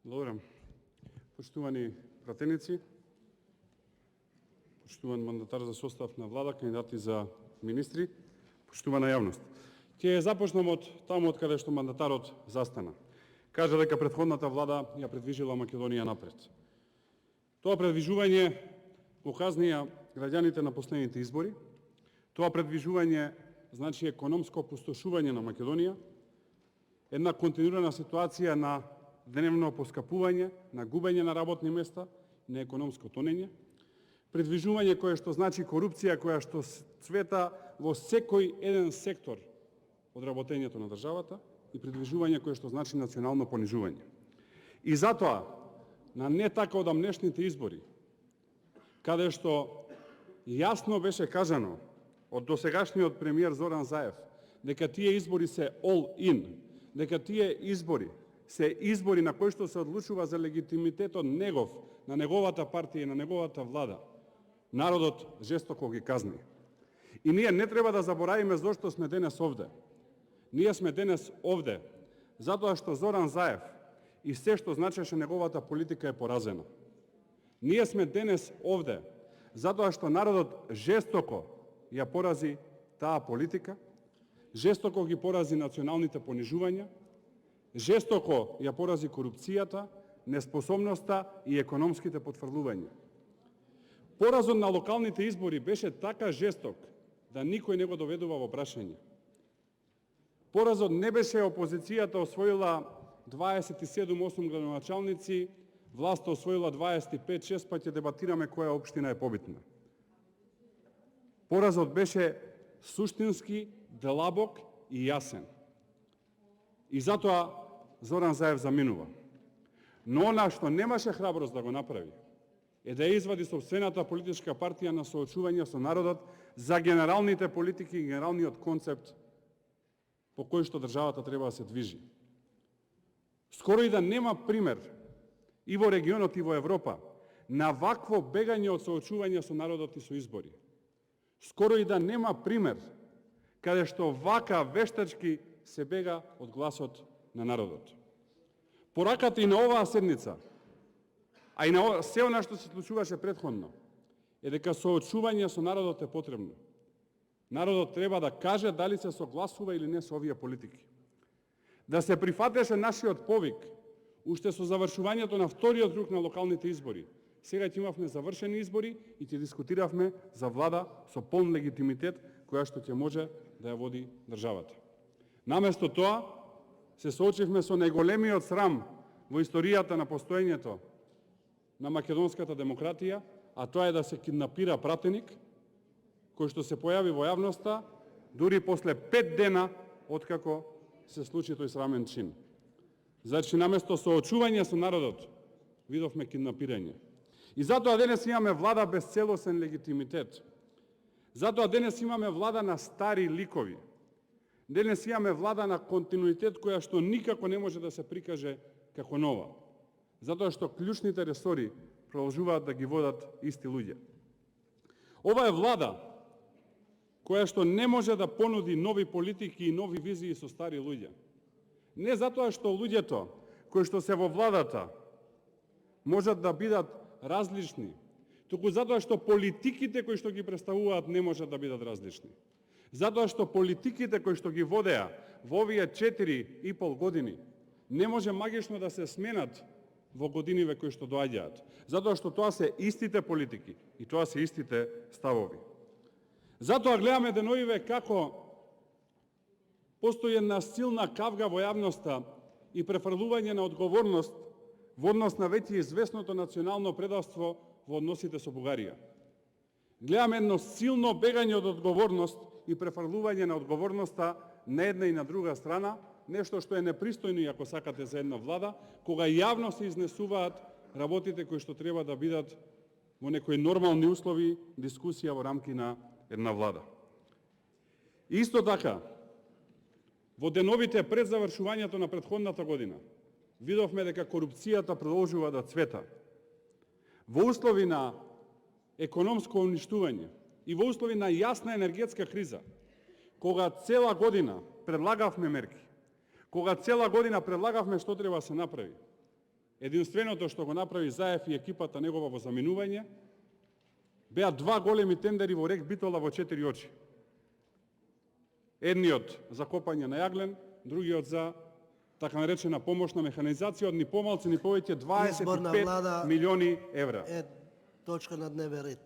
Благодарам. Почитувани пратеници, почитуван мандатар за состав на влада, кандидати за министри, почитувана јавност. Ќе започнам од таму од каде што мандатарот застана. Кажа дека претходната влада ја предвижила Македонија напред. Тоа предвижување го казнија граѓаните на последните избори. Тоа предвижување значи економско опустошување на Македонија, една континуирана ситуација на дневно поскапување, на губење на работни места, на економско тонење, предвижување кое што значи корупција која што цвета во секој еден сектор од работењето на државата и предвижување кое што значи национално понижување. И затоа, на не така одамнешните избори, каде што јасно беше кажано од досегашниот премиер Зоран Заев дека тие избори се all in, дека тие избори се избори на кои што се одлучува за легитимитетот негов, на неговата партија и на неговата влада, народот жестоко ги казни. И ние не треба да заборавиме зошто сме денес овде. Ние сме денес овде затоа што Зоран Заев и се што значеше неговата политика е поразена. Ние сме денес овде затоа што народот жестоко ја порази таа политика, жестоко ги порази националните понижувања, жестоко ја порази корупцијата, неспособноста и економските потврлувања. Поразот на локалните избори беше така жесток да никој не го доведува во прашање. Поразот не беше опозицијата освоила 27-8 градоначалници, власта освоила 25-6, па ќе дебатираме која општина е побитна. Поразот беше суштински, длабок и јасен. И затоа Зоран Заев заминува. Но она што немаше храброст да го направи, е да извади собствената политичка партија на соочување со народот за генералните политики и генералниот концепт по кој што државата треба да се движи. Скоро и да нема пример и во регионот и во Европа на вакво бегање од соочување со народот и со избори. Скоро и да нема пример каде што вака вештачки се бега од гласот на народот. Пораката и на оваа седница, а и на се она што се случуваше претходно, е дека соочување со народот е потребно. Народот треба да каже дали се согласува или не со овие политики. Да се прифатеше нашиот повик, уште со завршувањето на вториот круг на локалните избори. Сега ќе имавме завршени избори и ќе дискутиравме за влада со полн легитимитет која што ќе може да ја води државата. Наместо тоа, се соочивме со најголемиот срам во историјата на постоењето на македонската демократија, а тоа е да се киднапира пратеник, кој што се појави во јавноста, дури после 5 дена откако се случи тој срамен чин. Значи, наместо соочување со народот, видовме киднапирање. И затоа денес имаме влада без целосен легитимитет. Затоа денес имаме влада на стари ликови. Денес имаме влада на континуитет која што никако не може да се прикаже како нова. Затоа што клучните ресори продолжуваат да ги водат исти луѓе. Ова е влада која што не може да понуди нови политики и нови визии со стари луѓе. Не затоа што луѓето кои што се во владата можат да бидат различни, туку затоа што политиките кои што ги представуваат не можат да бидат различни. Затоа што политиките кои што ги водеа во овие 4,5 години не може магично да се сменат во годиниве кои што доаѓаат. Затоа што тоа се истите политики и тоа се истите ставови. Затоа гледаме деновиве како постои една силна кавга во јавноста и префрлување на одговорност во однос на веќе известното национално предавство во односите со Бугарија. Гледаме едно силно бегање од одговорност и префрлување на одговорноста на една и на друга страна, нешто што е непристојно и ако сакате за една влада, кога јавно се изнесуваат работите кои што треба да бидат во некои нормални услови, дискусија во рамки на една влада. Исто така, во деновите пред завршувањето на претходната година, видовме дека корупцијата продолжува да цвета. Во услови на економско уништување и во услови на јасна енергетска криза, кога цела година предлагавме мерки, кога цела година предлагавме што треба да се направи, Единственото што го направи Заев и екипата негова во заминување, беа 2 големи тендери во рек Битола во 4 очи. Едниот за копање на јаглен, другиот за така наречена помошна механизација од ни помалку ни повеќе 25 милиони евра. Точка на дневен ред.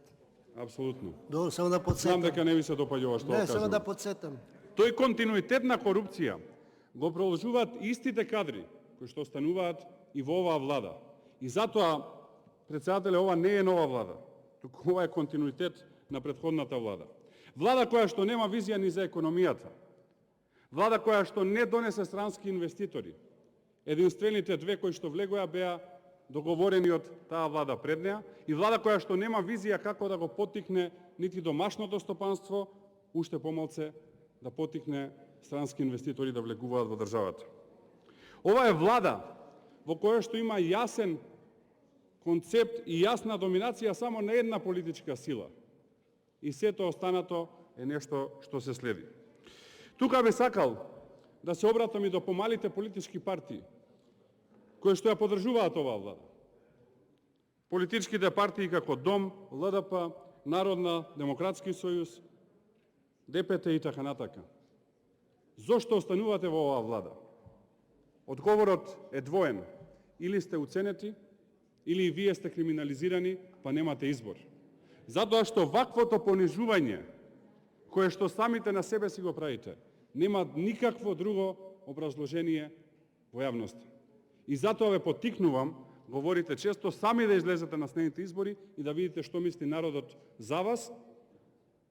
Апсолутно. Добро, само да Знам подсетам. дека не ви се допаѓа ова што Не, кажувам. само да подсетам. Тој континуитет на корупција го продолжуваат истите кадри кои што остануваат и во оваа влада. И затоа, председателе, ова не е нова влада, туку ова е континуитет на претходната влада. Влада која што нема визија ни за економијата. Влада која што не донесе странски инвеститори. Единствените две кои што влегоа беа договорени од таа влада пред неа и влада која што нема визија како да го поттикне нити домашното стопанство, уште помалце да поттикне странски инвеститори да влегуваат во државата. Ова е влада во која што има јасен концепт и јасна доминација само на една политичка сила. И сето останато е нешто што се следи. Тука би сакал да се обратам и до помалите политички партии, кои што ја поддржуваат оваа влада. Политичките партии како ДОМ, ЛДП, Народна, Демократски сојуз, ДПТ и така натака. Зошто останувате во оваа влада? Одговорот е двоен. Или сте уценети, или и вие сте криминализирани, па немате избор. Затоа што ваквото понижување, кое што самите на себе си го правите, нема никакво друго образложение во јавноста. И затоа ве поттикнувам, говорите често, сами да излезете на следните избори и да видите што мисли народот за вас,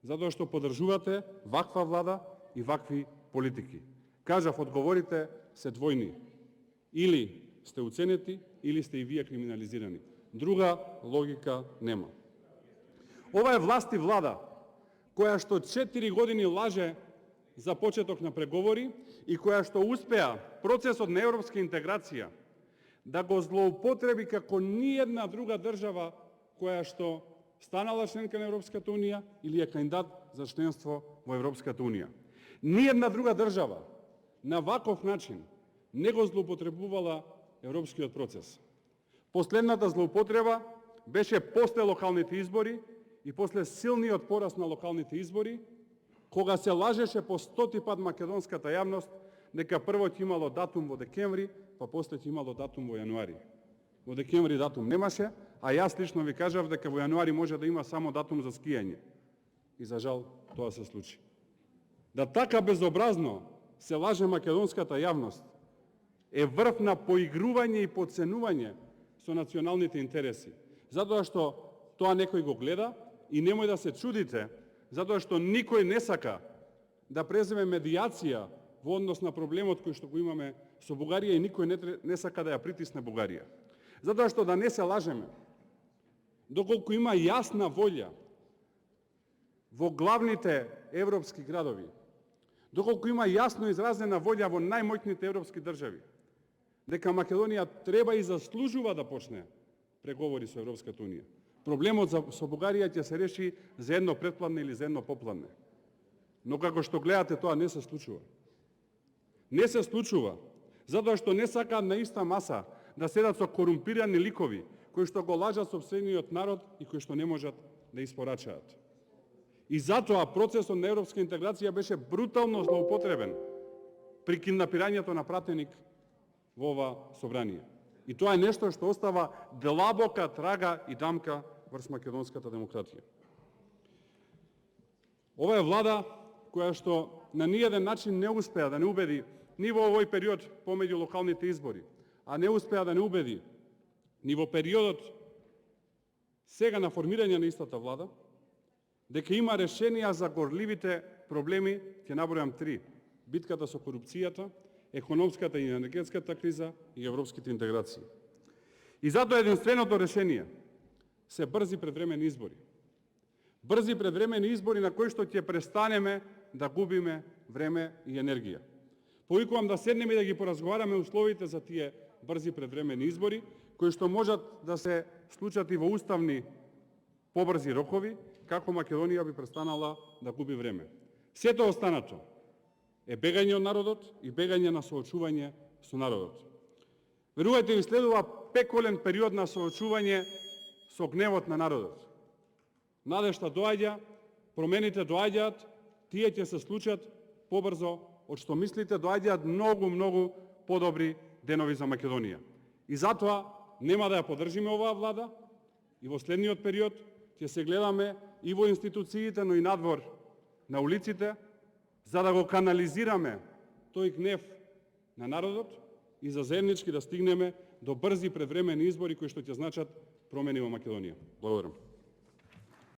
затоа што поддржувате ваква влада и вакви политики. Кажав, одговорите се двојни. Или сте уценети, или сте и вие криминализирани. Друга логика нема. Ова е власт и влада, која што 4 години лаже за почеток на преговори и која што успеа процесот на европска интеграција да го злоупотреби како ниедна друга држава која што станала членка на Европската унија или е кандидат за членство во Европската унија. Ниедна друга држава на ваков начин не го злоупотребувала европскиот процес. Последната злоупотреба беше после локалните избори и после силниот пораст на локалните избори, кога се лажеше по 100 пат македонската јавност дека прво ќе имало датум во декември, па после ќе имало датум во јануари. Во декември датум немаше, а јас лично ви кажав дека во јануари може да има само датум за скијање. И за жал тоа се случи. Да така безобразно се лаже македонската јавност е врв на поигрување и подценување со националните интереси. Затоа што тоа некој го гледа и немој да се чудите, затоа што никој не сака да преземе медијација во однос на проблемот кој што го имаме со Бугарија и никој не сака да ја притисне Бугарија. Затоа што да не се лажеме, доколку има јасна волја во главните европски градови, доколку има јасно изразена волја во најмоćните европски држави, дека Македонија треба и заслужува да почне преговори со Европската унија. Проблемот со Бугарија ќе се реши за едно претпладне или за едно попладне. Но како што гледате, тоа не се случува. Не се случува, затоа што не сакаат на иста маса да седат со корумпирани ликови, кои што го лажат сопствениот народ и кои што не можат да испорачаат. И затоа процесот на европска интеграција беше брутално злоупотребен при киднапирањето на пратеник во ова собрание. И тоа е нешто што остава длабока трага и дамка врз македонската демократија. Ова е влада која што на ниеден начин не успеа да не убеди ни во овој период помеѓу локалните избори, а не успеа да не убеди ни во периодот сега на формирање на истата влада, дека има решенија за горливите проблеми, ќе набројам 3. Битката со корупцијата, економската и енергетската криза и европските интеграции. И затоа единственото решение се брзи предвремени избори. Брзи предвремени избори на кои што ќе престанеме да губиме време и енергија. Повикувам да седнеме и да ги поразговараме условите за тие брзи предвремени избори, кои што можат да се случат и во уставни побрзи рокови, како Македонија би престанала да губи време. Сето останато е бегање од народот и бегање на соочување со народот. Верувајте ми, следува пеколен период на соочување со гневот на народот. Надежта доаѓа, промените доаѓаат, тие ќе се случат побрзо од што мислите, доаѓаат многу подобри денови за Македонија. И затоа нема да ја поддржиме оваа влада и во следниот период ќе се гледаме и во институциите, но и надвор на улиците, за да го канализираме тој гнев на народот и за заеднички да стигнеме до брзи предвремени избори кои што ќе значат промени во Македонија. Благодарам.